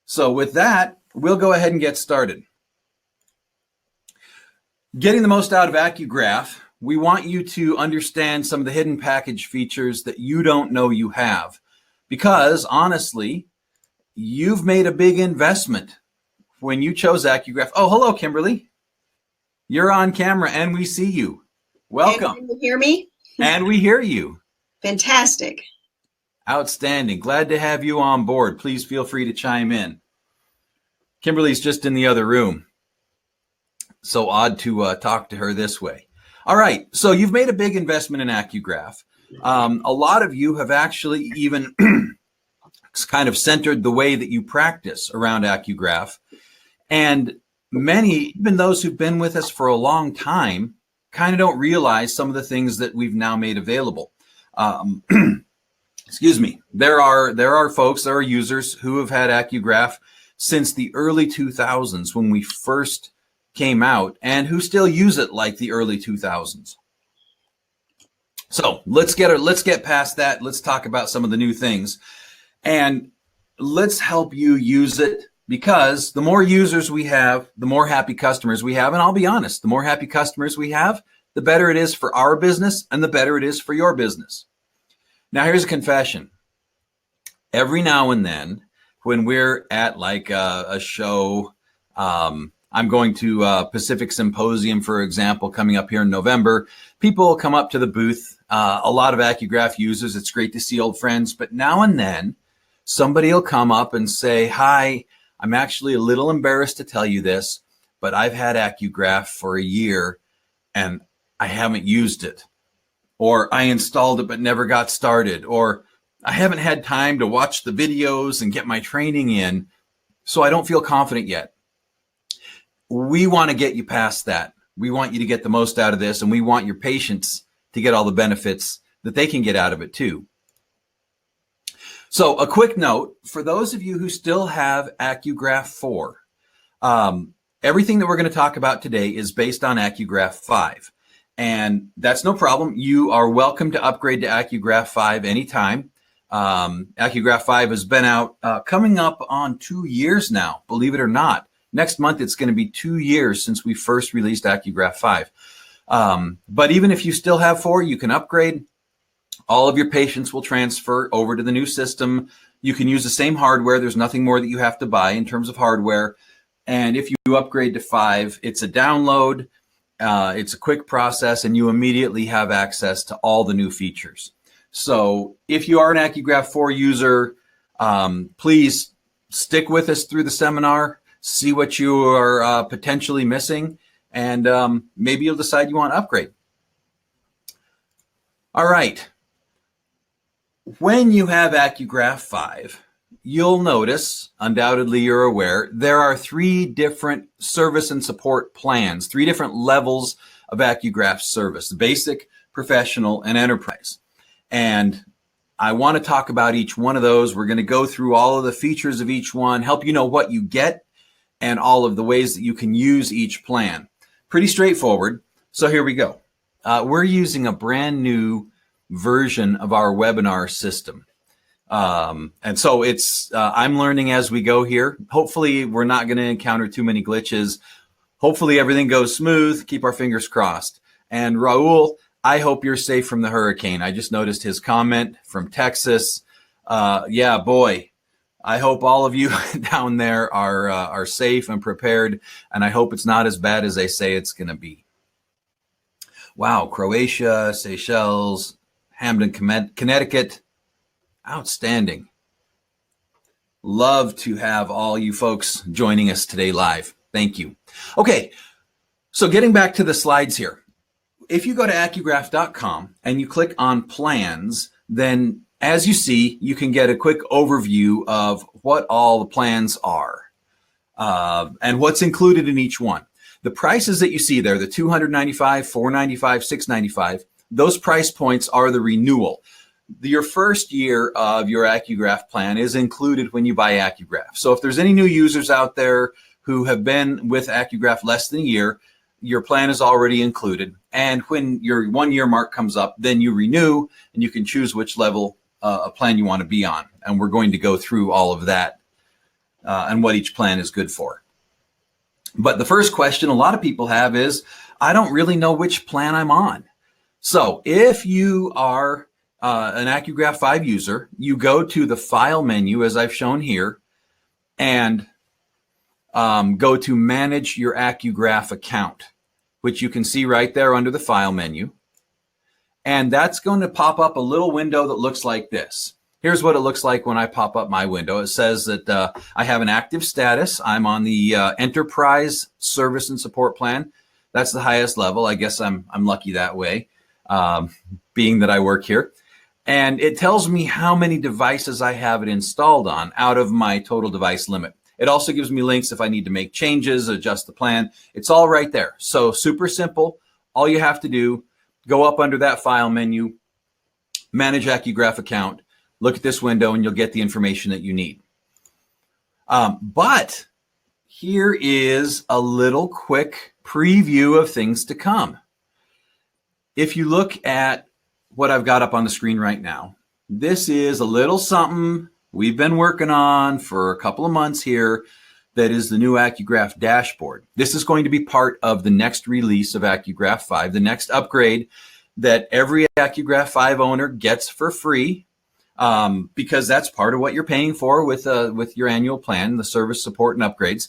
So with that, we'll go ahead and get started. Getting the most out of AcuGraph, we want you to understand some of the hidden package features that you don't know you have. Because honestly, you've made a big investment when you chose AcuGraph. Oh, hello, Kimberly. You're on camera and we see you. Welcome. Can you hear me? And we hear you. Fantastic. Outstanding. Glad to have you on board. Please feel free to chime in. Kimberly's just in the other room. So odd to talk to her this way. All right. So you've made a big investment in AcuGraph. A lot of you have actually even kind of centered the way that you practice around AcuGraph. And many, even those who've been with us for a long time, kind of don't realize some of the things that we've now made available. Excuse me. There are folks, there are users who have had AcuGraph since the early 2000s when we first came out and who still use it like the early 2000s. So let's get past that. Let's talk about some of the new things and let's help you use it, because the more users we have, the more happy customers we have. And I'll be honest, the more happy customers we have, the better it is for our business and the better it is for your business. Now, here's a confession. Every now and then, when we're at like a show, I'm going to Pacific Symposium, for example, coming up here in November. People come up to the booth, a lot of AcuGraph users. It's great to see old friends. But now and then, somebody will come up and say, hi, I'm actually a little embarrassed to tell you this, but I've had AcuGraph for a year and I haven't used it. Or I installed it but never got started, or I haven't had time to watch the videos and get my training in, so I don't feel confident yet. We want to get you past that. We want you to get the most out of this, and we want your patients to get all the benefits that they can get out of it too. So a quick note, for those of you who still have AcuGraph 4, everything that we're going to talk about today is based on AcuGraph 5. And that's no problem. You are welcome to upgrade to AcuGraph 5 anytime. AcuGraph 5 has been out coming up on 2 years now, believe it or not. Next month, it's going to be 2 years since we first released AcuGraph 5. But even if you still have 4, you can upgrade. All of your patients will transfer over to the new system. You can use the same hardware. There's nothing more that you have to buy in terms of hardware. And if you upgrade to 5, it's a download. It's a quick process, and you immediately have access to all the new features. So if you are an AcuGraph 4 user, please stick with us through the seminar, see what you are potentially missing, and maybe you'll decide you want to upgrade. All right. When you have AcuGraph 5, you'll notice, undoubtedly you're aware, there are 3 different service and support plans, 3 different levels of AcuGraph service: basic, professional, and enterprise. And I want to talk about each one of those. We're going to go through all of the features of each one, help you know what you get, and all of the ways that you can use each plan. Pretty straightforward. So here we go. We're using a brand new version of our webinar system. And so it's, I'm learning as we go here. Hopefully we're not going to encounter too many glitches. Hopefully everything goes smooth. Keep our fingers crossed. And Raul, I hope you're safe from the hurricane. I just noticed his comment from Texas. Yeah, boy, I hope all of you down there are safe and prepared. And I hope it's not as bad as they say it's going to be. Wow, Croatia, Seychelles, Hamden, Connecticut. Outstanding. Love to have all you folks joining us today live. Thank you. Okay, so getting back to the slides here. If you go to AcuGraph.com and you click on plans, then as you see, you can get a quick overview of what all the plans are and what's included in each one. The prices that you see there, the $295, $495, $695, those price points are the renewal. Your first year of your AcuGraph plan is included when you buy AcuGraph. So if there's any new users out there who have been with AcuGraph less than a year, your plan is already included. And when your 1 year mark comes up, then you renew and you can choose which level a plan you want to be on. And we're going to go through all of that and what each plan is good for. But the first question a lot of people have is, I don't really know which plan I'm on. So if you are an AcuGraph 5 user, you go to the File menu, as I've shown here, and go to Manage Your AcuGraph Account, which you can see right there under the File menu. And that's going to pop up a little window that looks like this. Here's what it looks like when I pop up my window. It says that I have an active status. I'm on the Enterprise Service and Support Plan. That's the highest level. I guess I'm lucky that way, being that I work here. And it tells me how many devices I have it installed on out of my total device limit. It also gives me links if I need to make changes, adjust the plan. It's all right there. So super simple. All you have to do, go up under that File menu, Manage AcuGraph Account, look at this window, and you'll get the information that you need. But here is a little quick preview of things to come. If you look at what I've got up on the screen right now, this is a little something we've been working on for a couple of months here. That is the new AcuGraph dashboard. This is going to be part of the next release of AcuGraph 5, the next upgrade that every AcuGraph 5 owner gets for free, because that's part of what you're paying for with your annual plan, the service, support, and upgrades.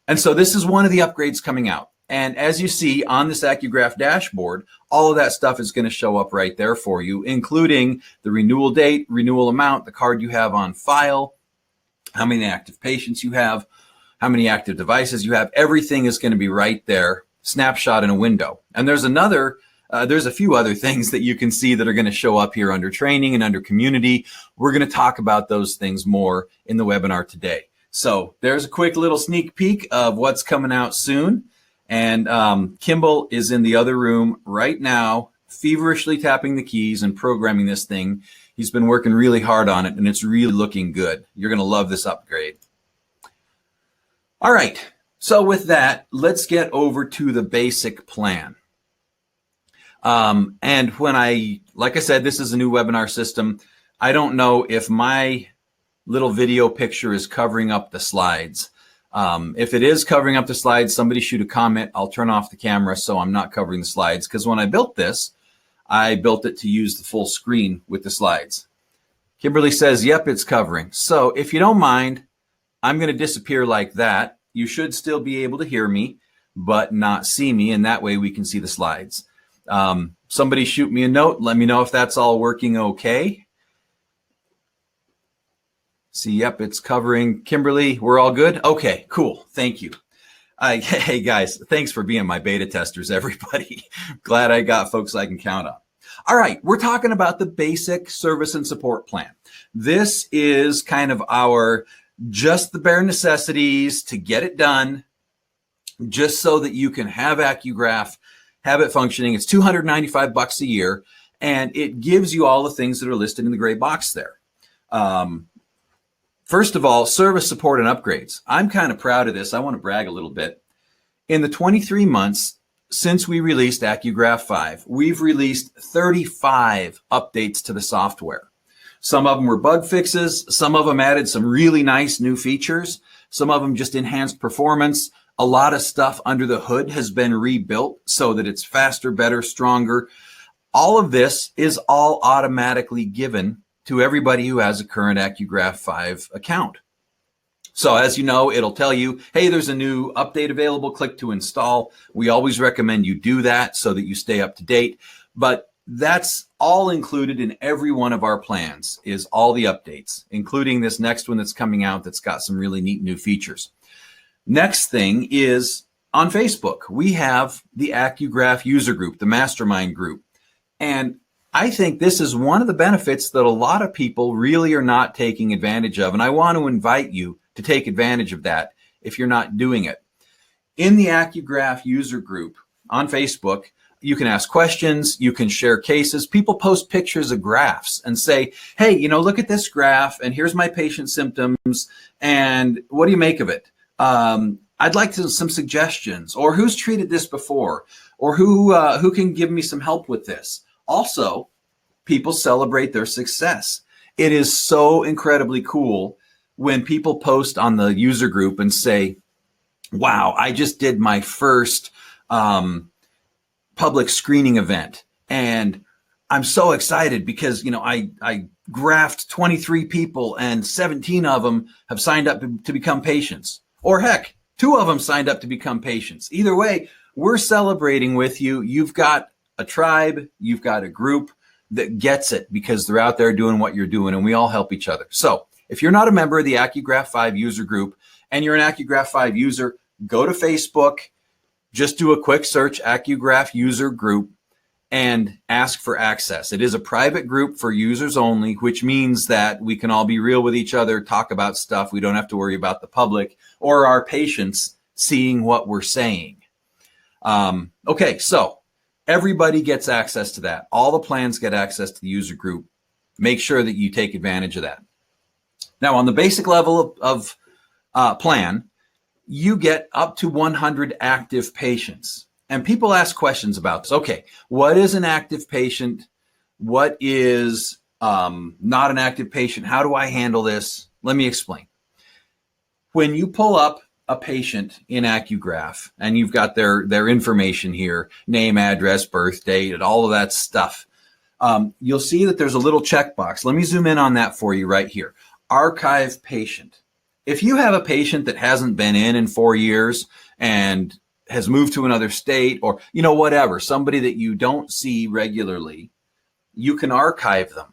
And so this is one of the upgrades coming out. And as you see on this AcuGraph dashboard, all of that stuff is going to show up right there for you, including the renewal date, renewal amount, the card you have on file, how many active patients you have, how many active devices you have. Everything is going to be right there, snapshot in a window. And there's a few other things that you can see that are going to show up here under training and under community. We're going to talk about those things more in the webinar today. So there's a quick little sneak peek of what's coming out soon. And Kimball is in the other room right now, feverishly tapping the keys and programming this thing. He's been working really hard on it, and it's really looking good. You're going to love this upgrade. All right, so with that, let's get over to the basic plan. And like I said, this is a new webinar system. I don't know if my little video picture is covering up the slides. If it is covering up the slides, somebody shoot a comment. I'll turn off the camera so I'm not covering the slides, because when I built this, I built it to use the full screen with the slides. Kimberly says, yep, it's covering. So if you don't mind, I'm going to disappear like that. You should still be able to hear me, but not see me, and that way we can see the slides. Somebody shoot me a note. Let me know if that's all working okay. See, yep, it's covering. Kimberly, we're all good? Okay, cool. Thank you. Hey, guys, thanks for being my beta testers, everybody. Glad I got folks I can count on. All right, we're talking about the basic service and support plan. This is kind of our just the bare necessities to get it done, just so that you can have AcuGraph, have it functioning. It's $295 a year, and it gives you all the things that are listed in the gray box there. First of all, service, support, and upgrades. I'm kind of proud of this. I want to brag a little bit. In the 23 months since we released AcuGraph 5, we've released 35 updates to the software. Some of them were bug fixes. Some of them added some really nice new features. Some of them just enhanced performance. A lot of stuff under the hood has been rebuilt so that it's faster, better, stronger. All of this is all automatically given to everybody who has a current AcuGraph 5 account. So as you know, it'll tell you, hey, there's a new update available, click to install. We always recommend you do that so that you stay up to date. But that's all included in every one of our plans, is all the updates, including this next one that's coming out that's got some really neat new features. Next thing is on Facebook. We have the AcuGraph user group, the mastermind group. And I think this is one of the benefits that a lot of people really are not taking advantage of. And I want to invite you to take advantage of that if you're not doing it. In the AcuGraph user group on Facebook, you can ask questions, you can share cases. People post pictures of graphs and say, hey, look at this graph, and here's my patient symptoms, and what do you make of it? I'd like some suggestions, or who's treated this before, or who can give me some help with this. Also, people celebrate their success. It is so incredibly cool when people post on the user group and say, wow, I just did my first public screening event, and I'm so excited because, I graphed 23 people and 17 of them have signed up to become patients. Or heck, 2 of them signed up to become patients. Either way, we're celebrating with you. You've got a tribe, you've got a group that gets it because they're out there doing what you're doing, and we all help each other. So if you're not a member of the AcuGraph 5 user group and you're an AcuGraph 5 user, go to Facebook, just do a quick search, AcuGraph user group, and ask for access. It is a private group for users only, which means that we can all be real with each other, talk about stuff. We don't have to worry about the public or our patients seeing what we're saying. Okay, so everybody gets access to that. All the plans get access to the user group. Make sure that you take advantage of that. Now, on the basic level of plan, you get up to 100 active patients. And people ask questions about this. Okay, what is an active patient? What is not an active patient? How do I handle this? Let me explain. When you pull up a patient in AcuGraph and you've got their information here, name, address, birth date, and all of that stuff, you'll see that there's a little checkbox. Let me zoom in on that for you right here. Archive patient. If you have a patient that hasn't been in 4 years and has moved to another state, or whatever, somebody that you don't see regularly, you can archive them.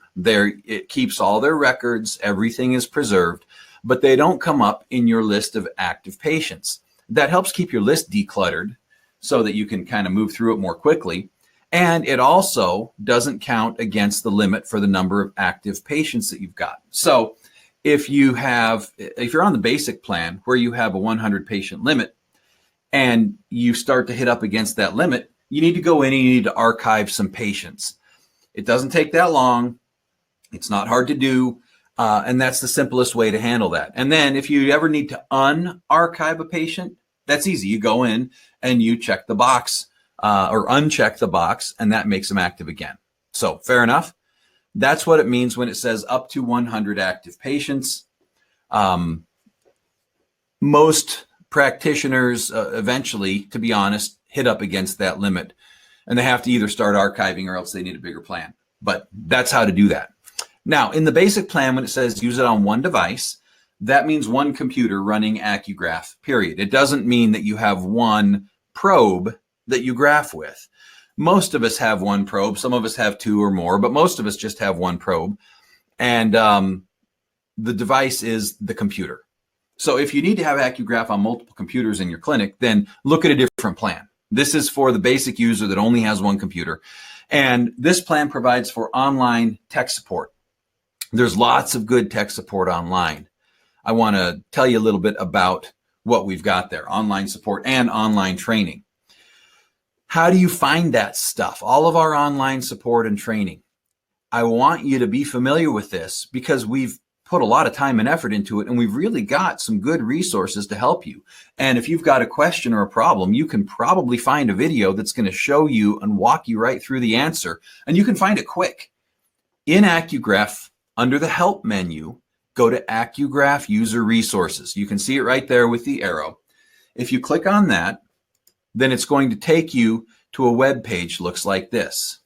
It keeps all their records, everything is preserved, but they don't come up in your list of active patients. That helps keep your list decluttered so that you can kind of move through it more quickly. And it also doesn't count against the limit for the number of active patients that you've got. So if you're on the basic plan where you have a 100 patient limit, and you start to hit up against that limit, you need to go in and you need to archive some patients. It doesn't take that long. It's not hard to do. And that's the simplest way to handle that. And then if you ever need to unarchive a patient, that's easy. You go in and you check the box or uncheck the box, and that makes them active again. So fair enough. That's what it means when it says up to 100 active patients. Most practitioners eventually, to be honest, hit up against that limit, and they have to either start archiving or else they need a bigger plan. But that's how to do that. Now, in the basic plan, when it says use it on one device, that means one computer running AcuGraph, period. It doesn't mean that you have one probe that you graph with. Most of us have one probe. Some of us have 2 or more, but most of us just have one probe. And the device is the computer. So if you need to have AcuGraph on multiple computers in your clinic, then look at a different plan. This is for the basic user that only has one computer. And this plan provides for online tech support. There's lots of good tech support online. I want to tell you a little bit about what we've got there, online support and online training. How do you find that stuff? All of our online support and training. I want you to be familiar with this because we've put a lot of time and effort into it, and we've really got some good resources to help you. And if you've got a question or a problem, you can probably find a video that's going to show you and walk you right through the answer, and you can find it quick. In AcuGraph, under the Help menu, go to AcuGraph User Resources. You can see it right there with the arrow. If you click on that, then it's going to take you to a web page looks like this.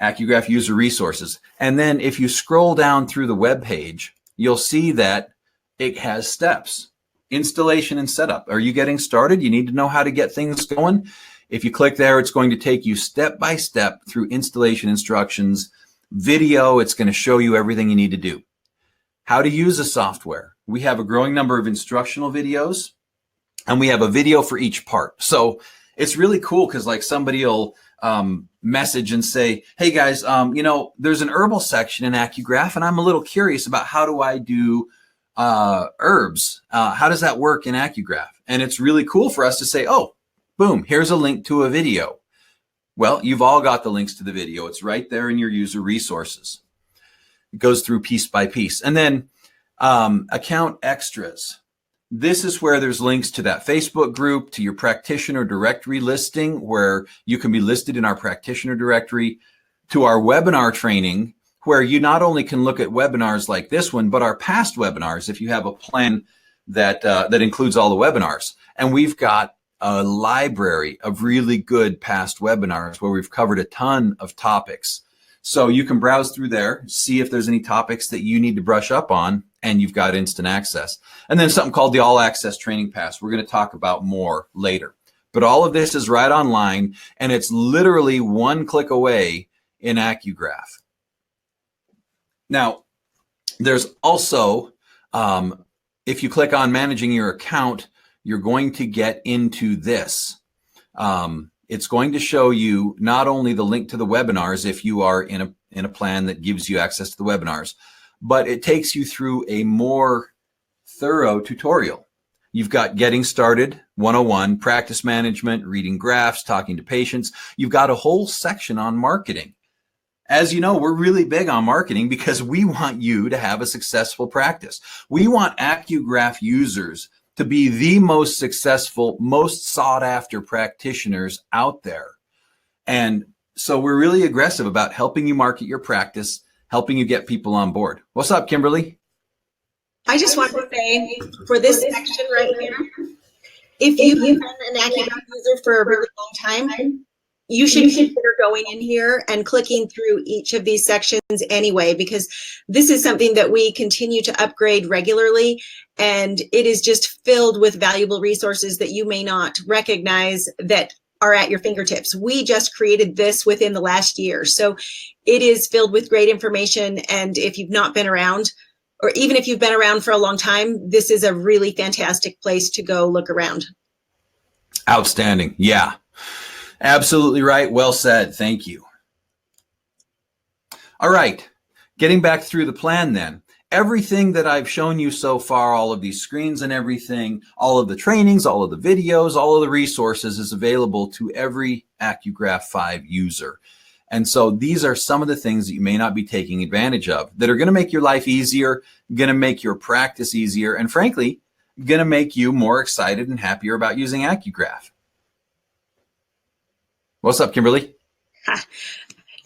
AcuGraph User Resources. And then if you scroll down through the web page, you'll see that it has steps. Installation and setup. Are you getting started? You need to know how to get things going. If you click there, it's going to take you step by step through installation instructions, video. It's going to show you everything you need to do. How to use the software. We have a growing number of instructional videos, and we have a video for each part. So it's really cool because like somebody will message and say, hey guys, there's an herbal section in AcuGraph and I'm a little curious about how do I do herbs? How does that work in AcuGraph? And it's really cool for us to say, oh, boom, here's a link to a video. Well, you've all got the links to the video. It's right there in your user resources. It goes through piece by piece. And then account extras. This is where there's links to that Facebook group, to your practitioner directory listing, where you can be listed in our practitioner directory, to our webinar training, where you not only can look at webinars like this one, but our past webinars if you have a plan that includes all the webinars. And we've got a library of really good past webinars where we've covered a ton of topics. So you can browse through there, see if there's any topics that you need to brush up on, and you've got instant access. And then something called the All Access Training Pass. We're going to talk about more later. But all of this is right online, and it's literally one click away in AcuGraph. Now, there's also, if you click on Managing Your Account, you're going to get into this. It's going to show you not only the link to the webinars if you are in a plan that gives you access to the webinars, but it takes you through a more thorough tutorial. You've got Getting Started 101, Practice Management, Reading Graphs, Talking to Patients. You've got a whole section on marketing. As you know, we're really big on marketing because we want you to have a successful practice. We want AcuGraph users to be the most successful, most sought after practitioners out there. And so we're really aggressive about helping you market your practice, helping you get people on board. What's up, Kimberly? I just want to say for this section right here, if you've been an AcuGraph user for a really long time, you should consider going in here and clicking through each of these sections anyway, because this is something that we continue to upgrade regularly, and it is just filled with valuable resources that you may not recognize that are at your fingertips. We just created this within the last year, so it is filled with great information, and if you've not been around, or even if you've been around for a long time, this is a really fantastic place to go look around. Outstanding. Yeah. Absolutely right. Well said. Thank you. All right. Getting back through the plan then. Everything that I've shown you so far, all of these screens and everything, all of the trainings, all of the videos, all of the resources is available to every AcuGraph 5 user. And so these are some of the things that you may not be taking advantage of that are going to make your life easier, going to make your practice easier, and frankly, going to make you more excited and happier about using AcuGraph. What's up, Kimberly?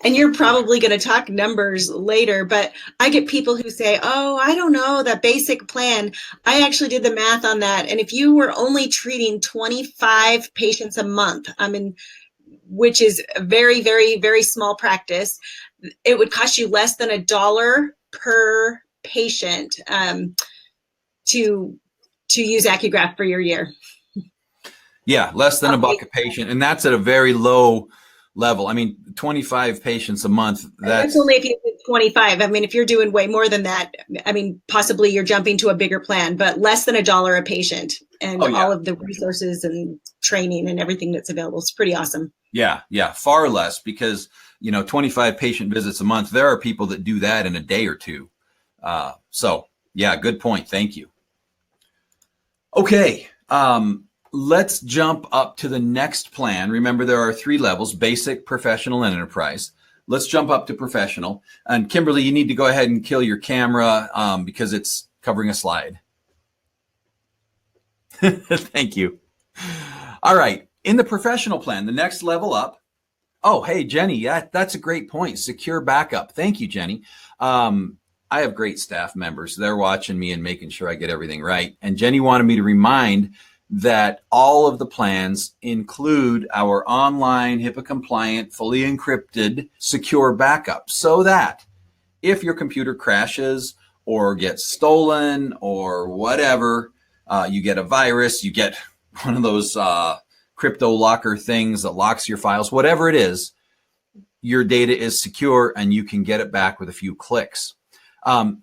And you're probably going to talk numbers later, but I get people who say, oh, I don't know, that basic plan. I actually did the math on that. And if you were only treating 25 patients a month, which is a very, very, very small practice, it would cost you less than $1 per patient to use AcuGraph for your year. Yeah, less than $1 a patient, and that's at a very low level. I mean, 25 patients a month. That's only if you do 25. I mean, if you're doing way more than that, I mean, possibly you're jumping to a bigger plan, but less than $1 a patient, and all of the resources and training and everything that's available. It's pretty awesome. Yeah, far less, because 25 patient visits a month. There are people that do that in a day or two. So yeah, good point. Thank you. Okay. Let's jump up to the next plan. Remember, there are 3 levels: basic, professional, and enterprise. Let's jump up to professional. And Kimberly, you need to go ahead and kill your camera because it's covering a slide. Thank you. All right. In the professional plan, the next level up. Oh, hey, Jenny, that's a great point. Secure backup. Thank you, Jenny. I have great staff members. They're watching me and making sure I get everything right. And Jenny wanted me to remind that all of the plans include our online, HIPAA-compliant, fully encrypted, secure backup, so that if your computer crashes or gets stolen or whatever, you get a virus, you get one of those crypto locker things that locks your files, whatever it is, your data is secure and you can get it back with a few clicks. And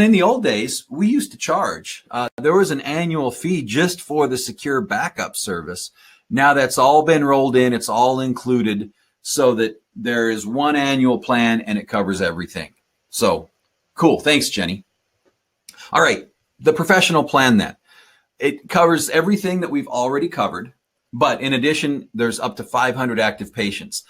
in the old days, we used to charge. There was an annual fee just for the secure backup service. Now that's all been rolled in. It's all included so that there is one annual plan and it covers everything. So cool. Thanks, Jenny. All right. The professional plan then. It covers everything that we've already covered. But in addition, there's up to 500 active patients.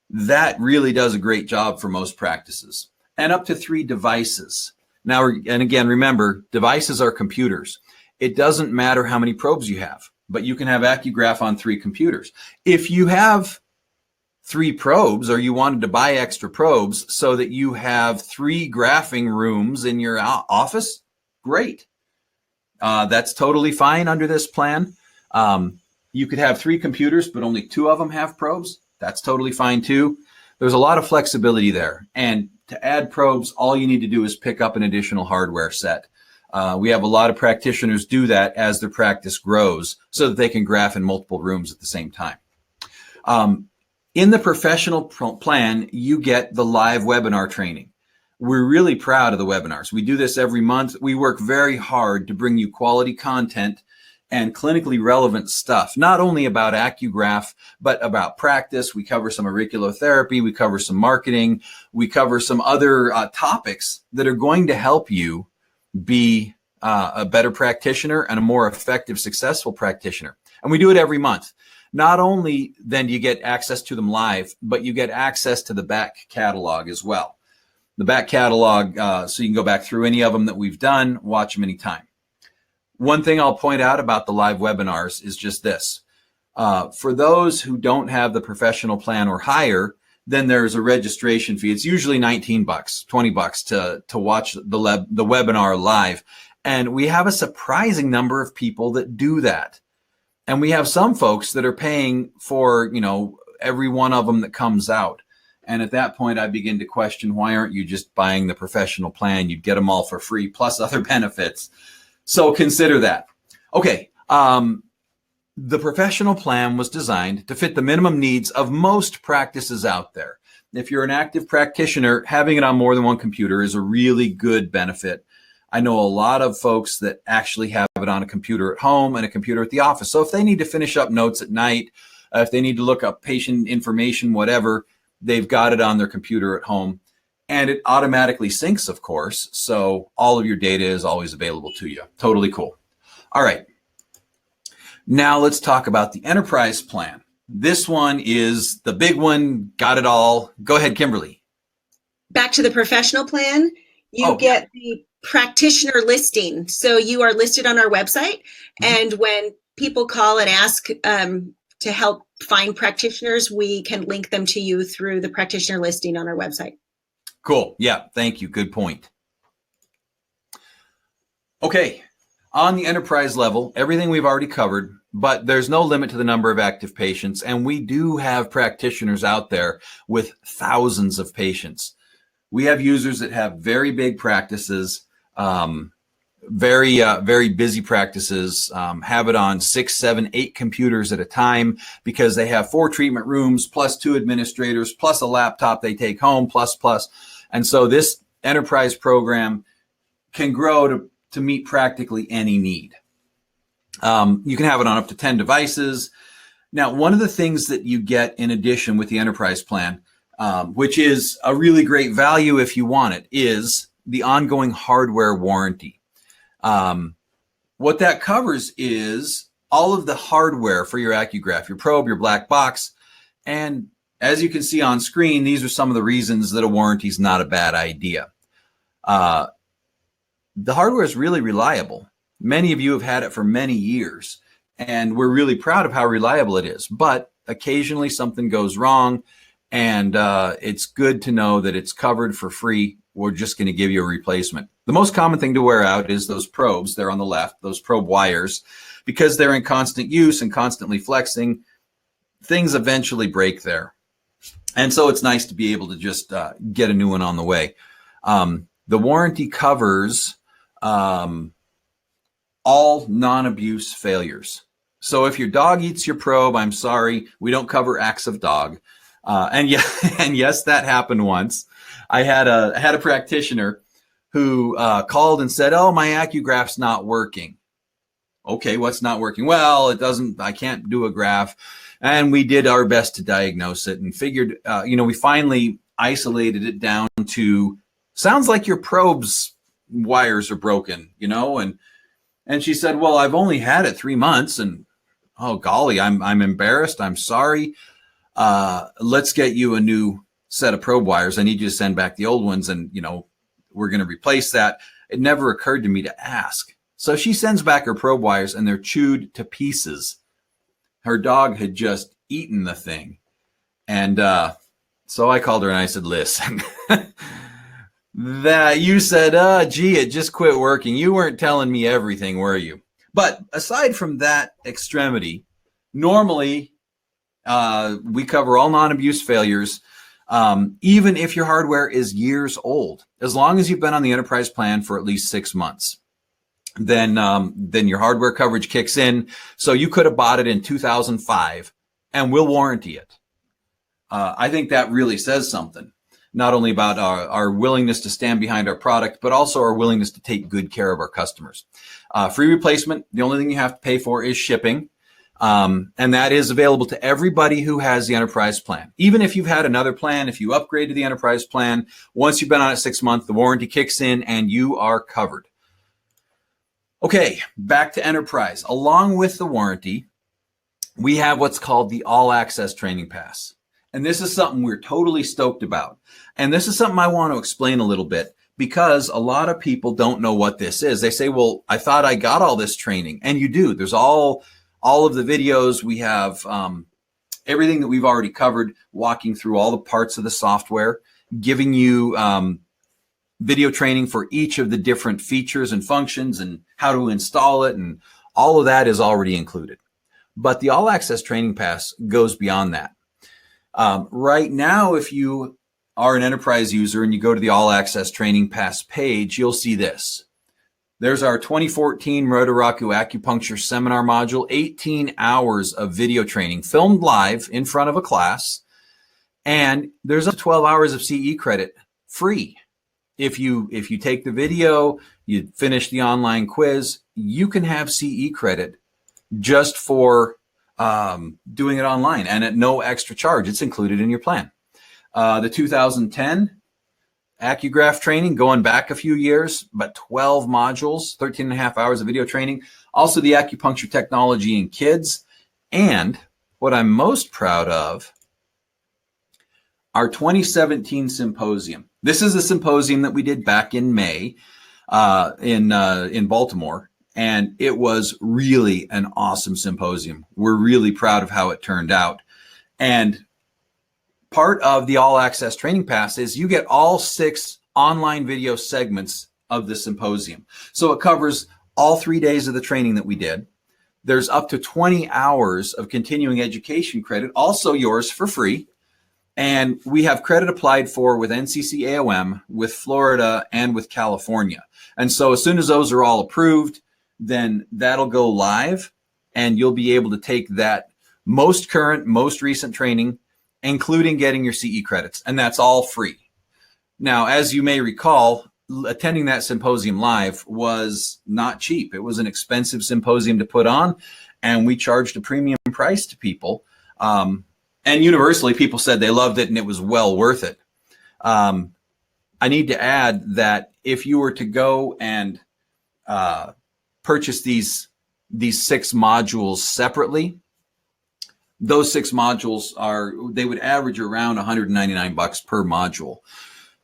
That really does a great job for most practices. And up to 3 devices. Now, and again, remember, devices are computers. It doesn't matter how many probes you have, but you can have AcuGraph on 3 computers. If you have 3 probes or you wanted to buy extra probes so that you have 3 graphing rooms in your office, great. That's totally fine under this plan. You could have 3 computers, but only 2 of them have probes. That's totally fine too. There's a lot of flexibility there. And to add probes, all you need to do is pick up an additional hardware set. We have a lot of practitioners do that as their practice grows so that they can graph in multiple rooms at the same time. In the professional plan, you get the live webinar training. We're really proud of the webinars. We do this every month. We work very hard to bring you quality content and clinically relevant stuff, not only about AcuGraph, but about practice. We cover some auriculotherapy, we cover some marketing, we cover some other topics that are going to help you be a better practitioner and a more effective, successful practitioner. And we do it every month. Not only then do you get access to them live, but you get access to the back catalog as well. The back catalog, so you can go back through any of them that we've done, watch them anytime. One thing I'll point out about the live webinars is just this. For those who don't have the professional plan or higher, then there's a registration fee. It's usually 19 bucks, 20 bucks to watch the webinar live. And we have a surprising number of people that do that. And we have some folks that are paying for, every one of them that comes out. And at that point, I begin to question, why aren't you just buying the professional plan? You'd get them all for free, plus other benefits. So consider that. Okay, the professional plan was designed to fit the minimum needs of most practices out there. If you're an active practitioner, having it on more than one computer is a really good benefit. I know a lot of folks that actually have it on a computer at home and a computer at the office. So if they need to finish up notes at night, if they need to look up patient information, whatever, they've got it on their computer at home. And it automatically syncs, of course, so all of your data is always available to you. Totally cool. All right. Now let's talk about the enterprise plan. This one is the big one, got it all. Go ahead, Kimberly. Back to the professional plan, you get the practitioner listing. So you are listed on our website, and when people call and ask to help find practitioners, we can link them to you through the practitioner listing on our website. Cool. Yeah, thank you. Good point. Okay, on the enterprise level, everything we've already covered, but there's no limit to the number of active patients, and we do have practitioners out there with thousands of patients. We have users that have very big practices, very busy practices, have it on 6, 7, 8 computers at a time because they have 4 treatment rooms plus 2 administrators plus a laptop they take home plus. And so this enterprise program can grow to meet practically any need. You can have it on up to 10 devices. Now, one of the things that you get in addition with the enterprise plan, which is a really great value if you want it, is the ongoing hardware warranty. What that covers is all of the hardware for your AcuGraph, your probe, your black box. And as you can see on screen, these are some of the reasons that a warranty is not a bad idea. The hardware is really reliable. Many of you have had it for many years, and we're really proud of how reliable it is. But occasionally something goes wrong, and it's good to know that it's covered for free. We're just going to give you a replacement. The most common thing to wear out is those probes there on the left, those probe wires, because they're in constant use and constantly flexing. Things eventually break there. And so it's nice to be able to just get a new one on the way. The warranty covers all non-abuse failures. So if your dog eats your probe, I'm sorry, we don't cover acts of dog. And yes, that happened once. I had a practitioner who called and said, "Oh, my AcuGraph's not working." Okay, what's not working? Well, I can't do a graph. And we did our best to diagnose it and figured, we finally isolated it down to, sounds like your probe's wires are broken, and she said, "Well, I've only had it 3 months, and oh golly, I'm embarrassed. I'm sorry. Let's get you a new set of probe wires. I need you to send back the old ones, and we're going to replace that." It never occurred to me to ask. So she sends back her probe wires, and they're chewed to pieces. Her dog had just eaten the thing. And so I called her and I said, listen, that you said, gee, it just quit working. You weren't telling me everything, were you? But aside from that extremity, normally we cover all non-abuse failures, even if your hardware is years old, as long as you've been on the enterprise plan for at least 6 months. Then your hardware coverage kicks in. So you could have bought it in 2005 and we'll warranty it. I think that really says something, not only about our willingness to stand behind our product, but also our willingness to take good care of our customers. Free replacement, the only thing you have to pay for is shipping. And that is available to everybody who has the enterprise plan. Even if you've had another plan, if you upgrade to the enterprise plan, once you've been on it 6 months, the warranty kicks in and you are covered. Okay, back to enterprise. Along with the warranty, we have what's called the All Access Training Pass. And this is something we're totally stoked about. And this is something I want to explain a little bit because a lot of people don't know what this is. They say, well, I thought I got all this training. And you do. There's all of the videos. We have everything that we've already covered, walking through all the parts of the software, giving you video training for each of the different features and functions and how to install it. And all of that is already included. But the All Access Training Pass goes beyond that. Right now, if you are an enterprise user and you go to the All Access Training Pass page, you'll see this. There's our 2014 Murdoraku Acupuncture Seminar Module, 18 hours of video training filmed live in front of a class. And there's up to 12 hours of CE credit free. If you take the video, you finish the online quiz, you can have CE credit just for doing it online and at no extra charge. It's included in your plan. The 2010 AcuGraph training, going back a few years, but 12 modules, 13 and a half hours of video training. Also the acupuncture technology in kids. And what I'm most proud of, our 2017 symposium. This is a symposium that we did back in May in Baltimore. And it was really an awesome symposium. We're really proud of how it turned out. And part of the All Access Training Pass is you get all 6 online video segments of the symposium. So it covers all 3 days of the training that we did. There's up to 20 hours of continuing education credit, also yours for free. And we have credit applied for with NCC AOM, with Florida, and with California. And so as soon as those are all approved, then that'll go live and you'll be able to take that most current, most recent training, including getting your CE credits. And that's all free. Now, as you may recall, attending that symposium live was not cheap. It was an expensive symposium to put on, and we charged a premium price to people. And universally, people said they loved it and it was well worth it. I need to add that if you were to go and purchase these 6 modules separately, those 6 modules they would average around $199 per module.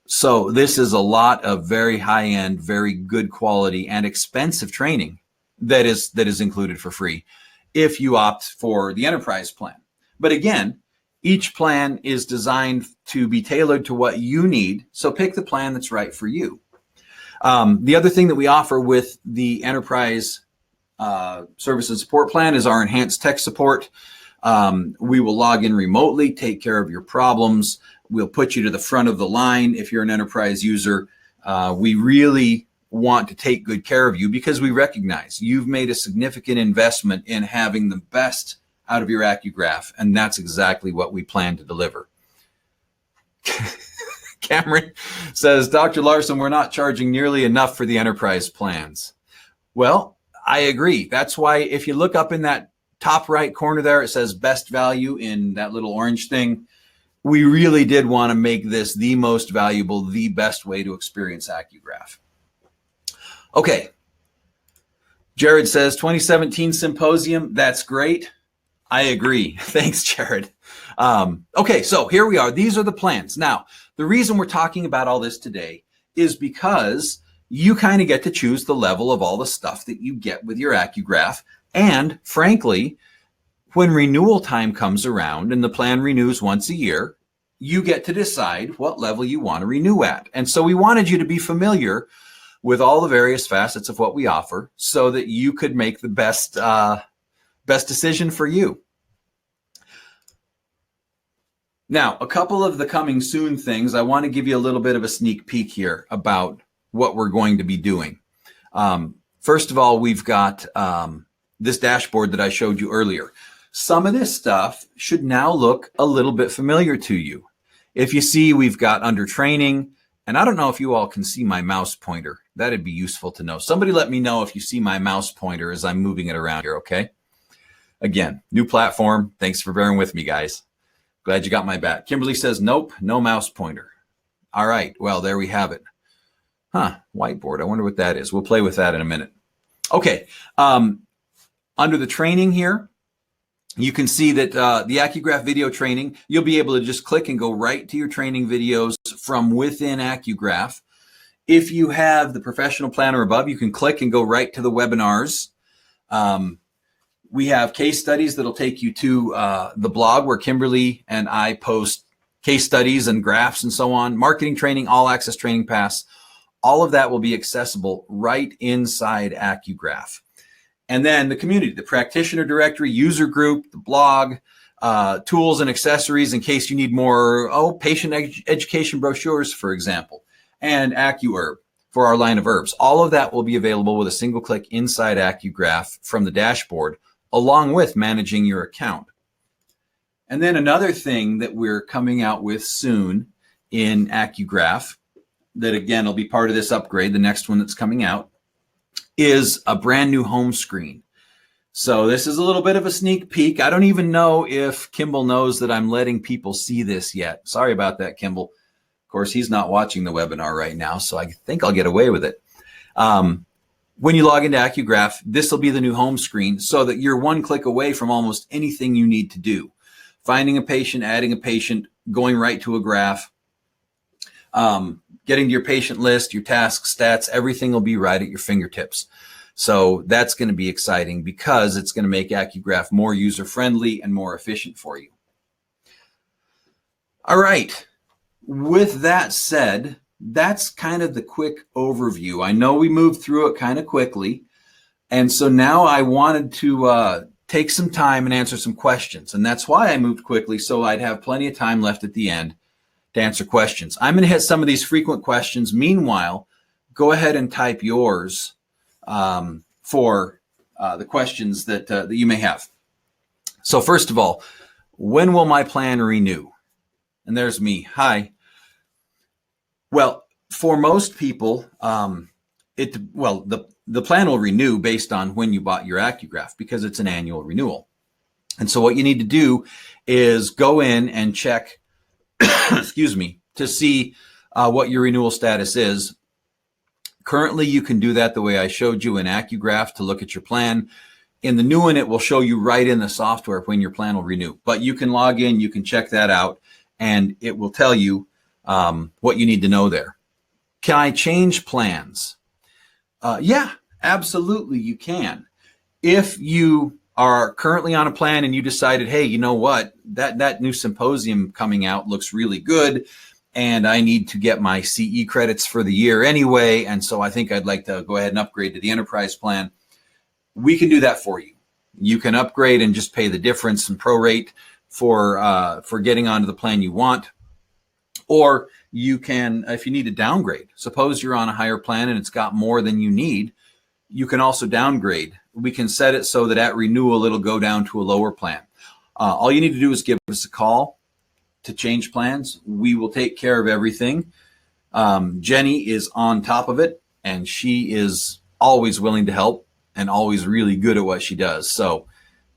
So this is a lot of very high-end, very good quality and expensive training that is included for free if you opt for the enterprise plan. But again, each plan is designed to be tailored to what you need. So pick the plan that's right for you. The other thing that we offer with the enterprise service and support plan is our enhanced tech support. We will log in remotely, take care of your problems. We'll put you to the front of the line if you're an enterprise user. We really want to take good care of you because we recognize you've made a significant investment in having the best out of your AcuGraph, and that's exactly what we plan to deliver. Cameron says, Dr. Larson, we're not charging nearly enough for the enterprise plans. Well, I agree. That's why if you look up in that top right corner there, it says best value in that little orange thing. We really did want to make this the most valuable, the best way to experience AcuGraph. Okay. Jared says 2017 symposium. That's great. I agree. Thanks, Jared. Okay, so here we are. These are the plans. Now, the reason we're talking about all this today is because you kind of get to choose the level of all the stuff that you get with your AcuGraph. And frankly, when renewal time comes around and the plan renews once a year, you get to decide what level you want to renew at. And so we wanted you to be familiar with all the various facets of what we offer so that you could make the best decision for you. Now, a couple of the coming soon things, I want to give you a little bit of a sneak peek here about what we're going to be doing. First of all, we've got this dashboard that I showed you earlier. Some of this stuff should now look a little bit familiar to you. If you see, we've got under training, and I don't know if you all can see my mouse pointer. That'd be useful to know. Somebody let me know if you see my mouse pointer as I'm moving it around here, okay? Again, new platform. Thanks for bearing with me, guys. Glad you got my back. Kimberly says, nope, no mouse pointer. All right, well, there we have it. Whiteboard. I wonder what that is. We'll play with that in a minute. Okay, under the training here, you can see that the AcuGraph video training, you'll be able to just click and go right to your training videos from within AcuGraph. If you have the professional planner above, you can click and go right to the webinars. We have case studies that'll take you to the blog where Kimberly and I post case studies and graphs and so on. Marketing training, all access training pass. All of that will be accessible right inside AcuGraph. And then the community, the practitioner directory, user group, the blog, tools and accessories in case you need more, patient education brochures, for example, and AcuHerb for our line of herbs. All of that will be available with a single click inside AcuGraph from the dashboard, along with managing your account. And then another thing that we're coming out with soon in AcuGraph, that again will be part of this upgrade, the next one that's coming out, is a brand new home screen. So this is a little bit of a sneak peek. I don't even know if Kimball knows that I'm letting people see this yet. Sorry about that, Kimball. Of course, he's not watching the webinar right now, so I think I'll get away with it. When you log into AcuGraph, this will be the new home screen so that you're one click away from almost anything you need to do. Finding a patient, adding a patient, going right to a graph, getting to your patient list, your tasks, stats, everything will be right at your fingertips. So that's going to be exciting because it's going to make AcuGraph more user-friendly and more efficient for you. All right. With that said, that's kind of the quick overview. I know we moved through it kind of quickly. And so now I wanted to take some time and answer some questions. And that's why I moved quickly, so I'd have plenty of time left at the end to answer questions. I'm going to hit some of these frequent questions. Meanwhile, go ahead and type yours for the questions that you may have. So first of all, when will my plan renew? And there's me. Hi. Well, for most people, the plan will renew based on when you bought your AcuGraph because it's an annual renewal. And so what you need to do is go in and check, excuse me, to see what your renewal status is. Currently, you can do that the way I showed you in AcuGraph to look at your plan. In the new one, it will show you right in the software when your plan will renew. But you can log in, you can check that out, and it will tell you what you need to know there. Can I change plans? Yeah, absolutely you can. If you are currently on a plan and you decided, hey, you know what, that new symposium coming out looks really good, and I need to get my CE credits for the year anyway, and so I think I'd like to go ahead and upgrade to the enterprise plan, we can do that for you. You can upgrade and just pay the difference and prorate for getting onto the plan you want. Or you can, if you need to downgrade, suppose you're on a higher plan and it's got more than you need, you can also downgrade. We can set it so that at renewal, it'll go down to a lower plan. All you need to do is give us a call to change plans. We will take care of everything. Jenny is on top of it, and she is always willing to help and always really good at what she does. So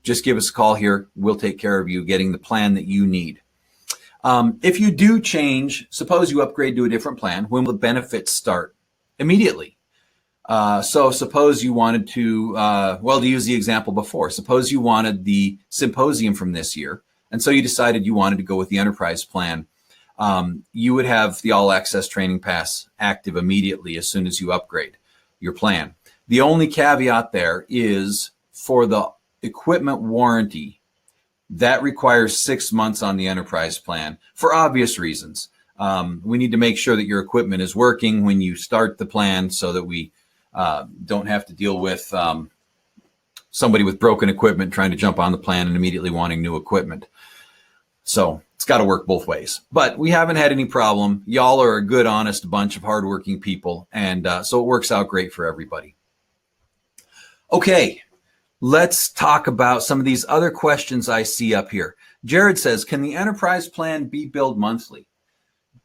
just give us a call here. We'll take care of you getting the plan that you need. If you do change, suppose you upgrade to a different plan, when will the benefits start? Immediately. So suppose you wanted to, to use the example before, suppose you wanted the symposium from this year, and so you decided you wanted to go with the enterprise plan. You would have the all access training pass active immediately as soon as you upgrade your plan. The only caveat there is for the equipment warranty. That requires 6 months on the enterprise plan for obvious reasons. We need to make sure that your equipment is working when you start the plan so that we don't have to deal with somebody with broken equipment trying to jump on the plan and immediately wanting new equipment. So it's got to work both ways. But we haven't had any problem. Y'all are a good, honest bunch of hardworking people. And so it works out great for everybody. Okay, let's talk about some of these other questions I see up here. Jared says, can the enterprise plan be billed monthly?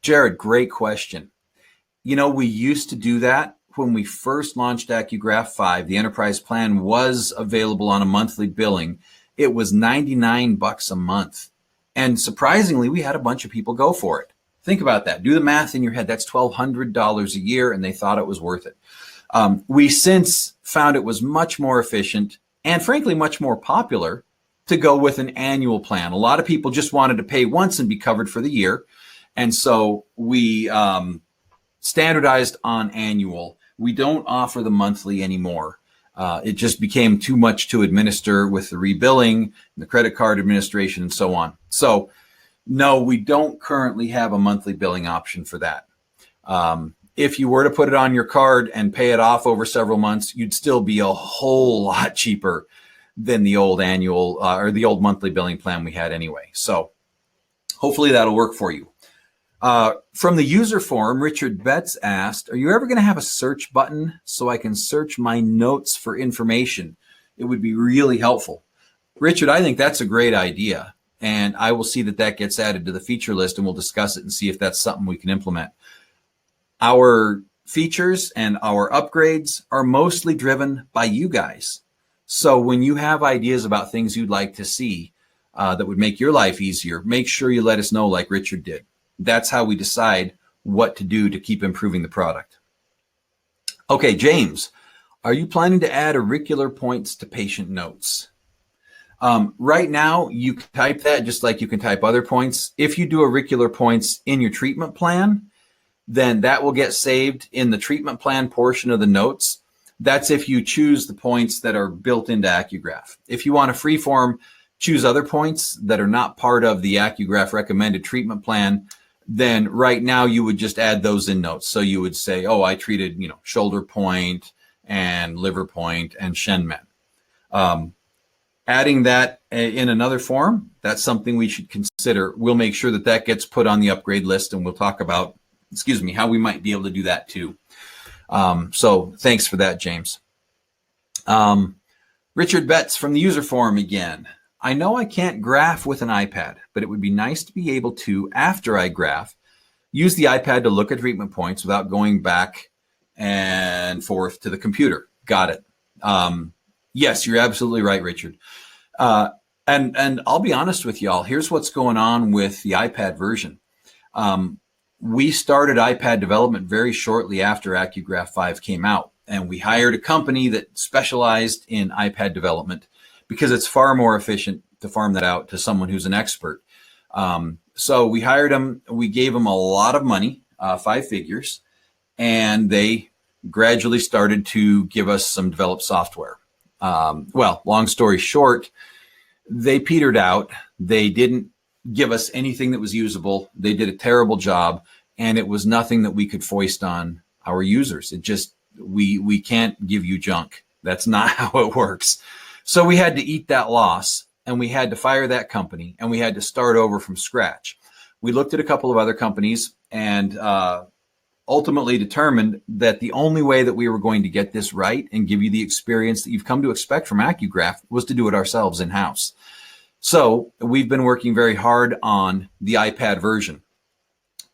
Jared, great question. You know, we used to do that when we first launched AcuGraph 5. The enterprise plan was available on a monthly billing. It was $99 a month. And surprisingly, we had a bunch of people go for it. Think about that. Do the math in your head. That's $1,200 a year, and they thought it was worth it. We since found it was much more efficient and frankly, much more popular to go with an annual plan. A lot of people just wanted to pay once and be covered for the year. And so we standardized on annual. We don't offer the monthly anymore. It just became too much to administer with the rebilling, and the credit card administration, and so on. So no, we don't currently have a monthly billing option for that. If you were to put it on your card and pay it off over several months, you'd still be a whole lot cheaper than the old annual or the old monthly billing plan we had anyway. So hopefully that'll work for you. From the user forum, Richard Betts asked, are you ever going to have a search button so I can search my notes for information? It would be really helpful. Richard, I think that's a great idea. And I will see that that gets added to the feature list, and we'll discuss it and see if that's something we can implement. Our features and our upgrades are mostly driven by you guys. So when you have ideas about things you'd like to see that would make your life easier, make sure you let us know like Richard did. That's how we decide what to do to keep improving the product. Okay, James, are you planning to add auricular points to patient notes? Right now, you can type that just like you can type other points. If you do auricular points in your treatment plan, then that will get saved in the treatment plan portion of the notes. That's if you choose the points that are built into AcuGraph. If you want a free form, choose other points that are not part of the AcuGraph recommended treatment plan, then right now you would just add those in notes. So you would say, oh, I treated, shoulder point and liver point and Shenmen. Adding that in another form, that's something we should consider. We'll make sure that that gets put on the upgrade list, and we'll talk about, how we might be able to do that too. So thanks for that, James. Richard Betts from the user forum again. I know I can't graph with an iPad, but it would be nice to be able to, after I graph, use the iPad to look at treatment points without going back and forth to the computer. Got it. Yes, you're absolutely right, Richard. And I'll be honest with y'all. Here's what's going on with the iPad version. We started iPad development very shortly after AcuGraph 5 came out, and we hired a company that specialized in iPad development because it's far more efficient to farm that out to someone who's an expert. So we hired them. We gave them a lot of money, 5 figures, and they gradually started to give us some developed software. Well, long story short, they petered out. They didn't give us anything that was usable. They did a terrible job, and it was nothing that we could foist on our users. It just, we can't give you junk. That's not how it works. So we had to eat that loss, and we had to fire that company, and we had to start over from scratch. We looked at a couple of other companies and ultimately determined that the only way that we were going to get this right and give you the experience that you've come to expect from AcuGraph was to do it ourselves in-house. So we've been working very hard on the iPad version.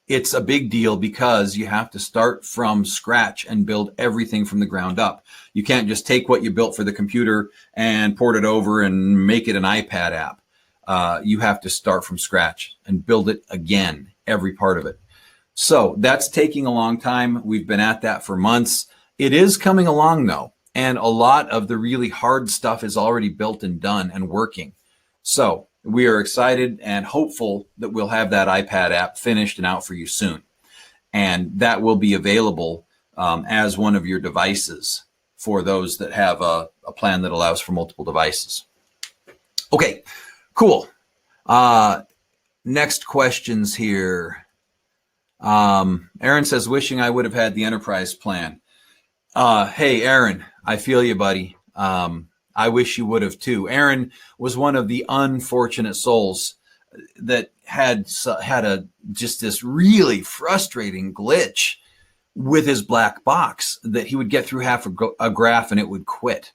It's a big deal because you have to start from scratch and build everything from the ground up. You can't just take what you built for the computer and port it over and make it an iPad app. You have to start from scratch and build it again, every part of it. So that's taking a long time. We've been at that for months. It is coming along though, and a lot of the really hard stuff is already built and done and working. So we are excited and hopeful that we'll have that iPad app finished and out for you soon. And that will be available as one of your devices for those that have a plan that allows for multiple devices. Okay, cool. Next questions here. Aaron says, wishing I would have had the enterprise plan. Hey, Aaron, I feel you, buddy. I wish you would have too. Aaron was one of the unfortunate souls that had just this really frustrating glitch with his black box that he would get through half a graph and it would quit.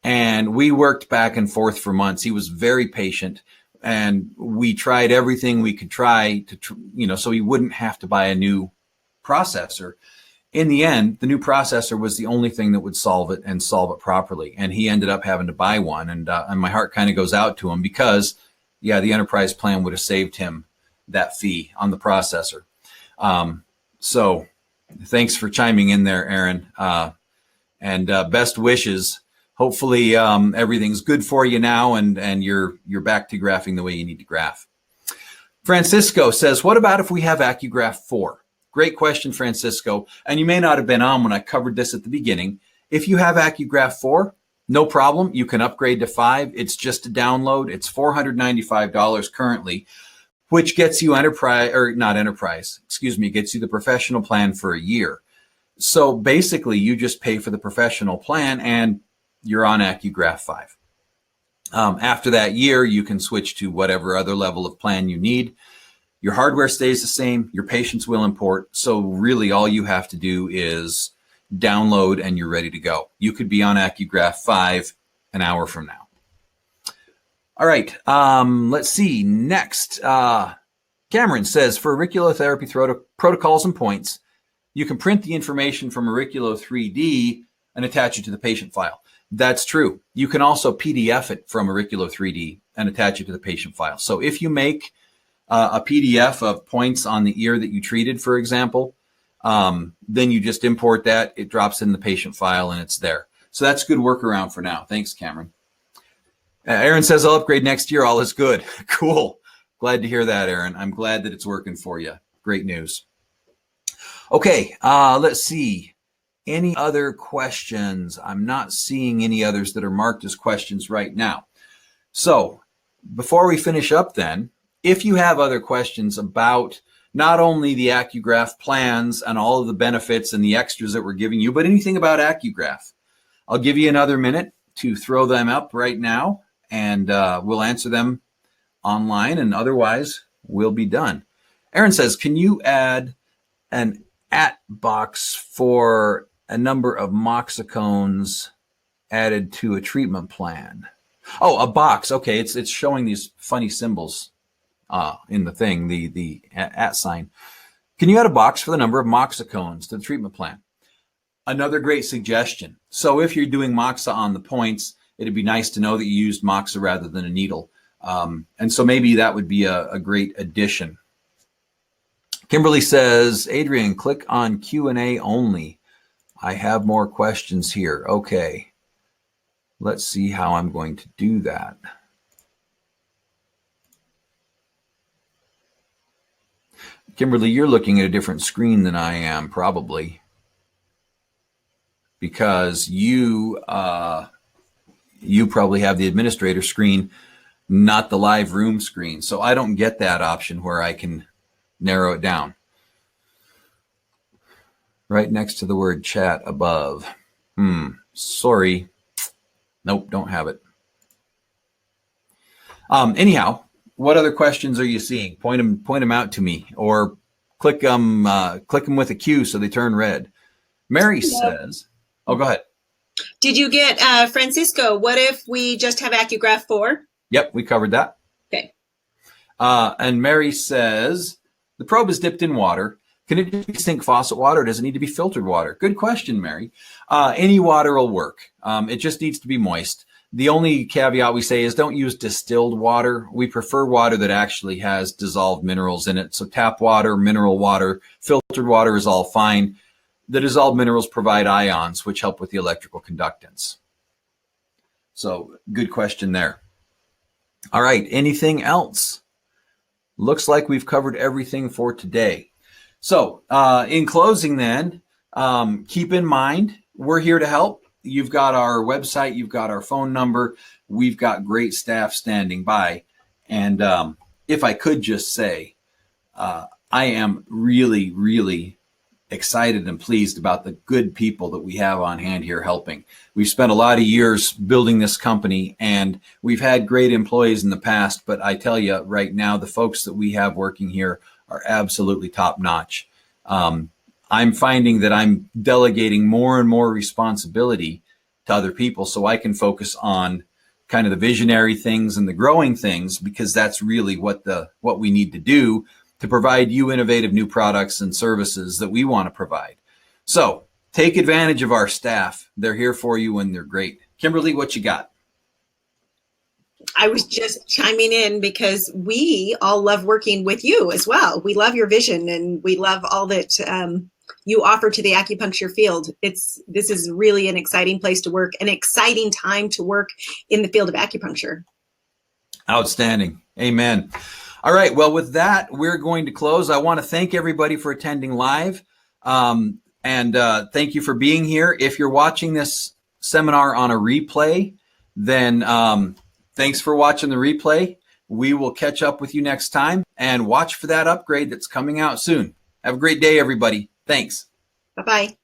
And we worked back and forth for months. He was very patient, and we tried everything we could try to, so he wouldn't have to buy a new processor. In the end, the new processor was the only thing that would solve it and solve it properly. And he ended up having to buy one. And my heart kind of goes out to him because, yeah, the enterprise plan would have saved him that fee on the processor. So thanks for chiming in there, Aaron. And best wishes. Hopefully everything's good for you now, and you're back to graphing the way you need to graph. Francisco says, what about if we have AcuGraph 4? Great question, Francisco. And you may not have been on when I covered this at the beginning. If you have AcuGraph 4, no problem. You can upgrade to 5. It's just a download. It's $495 currently, which gets you gets you the professional plan for a year. So basically, you just pay for the professional plan and you're on AcuGraph 5. After that year, you can switch to whatever other level of plan you need. Your hardware stays the same. Your patients will import. So really all you have to do is download and you're ready to go. You could be on AcuGraph 5 an hour from now. All right. Let's see. Next, Cameron says, for auriculotherapy protocols and points, you can print the information from Auriculo 3D and attach it to the patient file. That's true. You can also PDF it from Auriculo 3D and attach it to the patient file. So if you make a PDF of points on the ear that you treated, for example, then you just import that. It drops in the patient file and it's there. So that's a good workaround for now. Thanks, Cameron. Aaron says, I'll upgrade next year. All is good. Cool. Glad to hear that, Aaron. I'm glad that it's working for you. Great news. Okay, let's see. Any other questions? I'm not seeing any others that are marked as questions right now. So before we finish up then, if you have other questions about not only the AcuGraph plans and all of the benefits and the extras that we're giving you, but anything about AcuGraph, I'll give you another minute to throw them up right now, and we'll answer them online, and otherwise we'll be done. Aaron says, can you add an @ box for a number of moxocones added to a treatment plan? Oh, a box. Okay, it's showing these funny symbols in the thing, the @ sign. Can you add a box for the number of moxocones to the treatment plan? Another great suggestion. So if you're doing moxa on the points, it'd be nice to know that you used moxa rather than a needle. And so maybe that would be a great addition. Kimberly says, Adrian, click on Q&A only. I have more questions here. Okay. Let's see how I'm going to do that. Kimberly, you're looking at a different screen than I am, probably, because you probably have the administrator screen, not the live room screen. So I don't get that option where I can narrow it down. Right next to the word chat above. Sorry. Nope, don't have it. Anyhow, what other questions are you seeing? Point them out to me, or click them with a Q so they turn red. Mary says, oh, go ahead. Did you get Francisco? What if we just have AcuGraph 4? Yep, we covered that. Okay. And Mary says, the probe is dipped in water. Can it just be sink faucet water, or does it need to be filtered water? Good question, Mary. Any water will work. It just needs to be moist. The only caveat we say is don't use distilled water. We prefer water that actually has dissolved minerals in it. So tap water, mineral water, filtered water is all fine. The dissolved minerals provide ions, which help with the electrical conductance. So good question there. All right, anything else? Looks like we've covered everything for today. So in closing then, keep in mind, we're here to help. You've got our website, you've got our phone number, we've got great staff standing by. And if I could just say, I am really, really excited and pleased about the good people that we have on hand here helping. We've spent a lot of years building this company, and we've had great employees in the past, but I tell you right now, the folks that we have working here are absolutely top notch. I'm finding that I'm delegating more and more responsibility to other people so I can focus on kind of the visionary things and the growing things, because that's really what we need to do to provide you innovative new products and services that we want to provide. So take advantage of our staff. They're here for you and they're great. Kimberly, what you got? I was just chiming in because we all love working with you as well. We love your vision and we love all that you offer to the acupuncture field. This is really an exciting place to work, an exciting time to work in the field of acupuncture. Outstanding. Amen. All right. Well, with that, we're going to close. I want to thank everybody for attending live. And thank you for being here. If you're watching this seminar on a replay, then thanks for watching the replay. We will catch up with you next time, and watch for that upgrade that's coming out soon. Have a great day, everybody. Thanks. Bye-bye.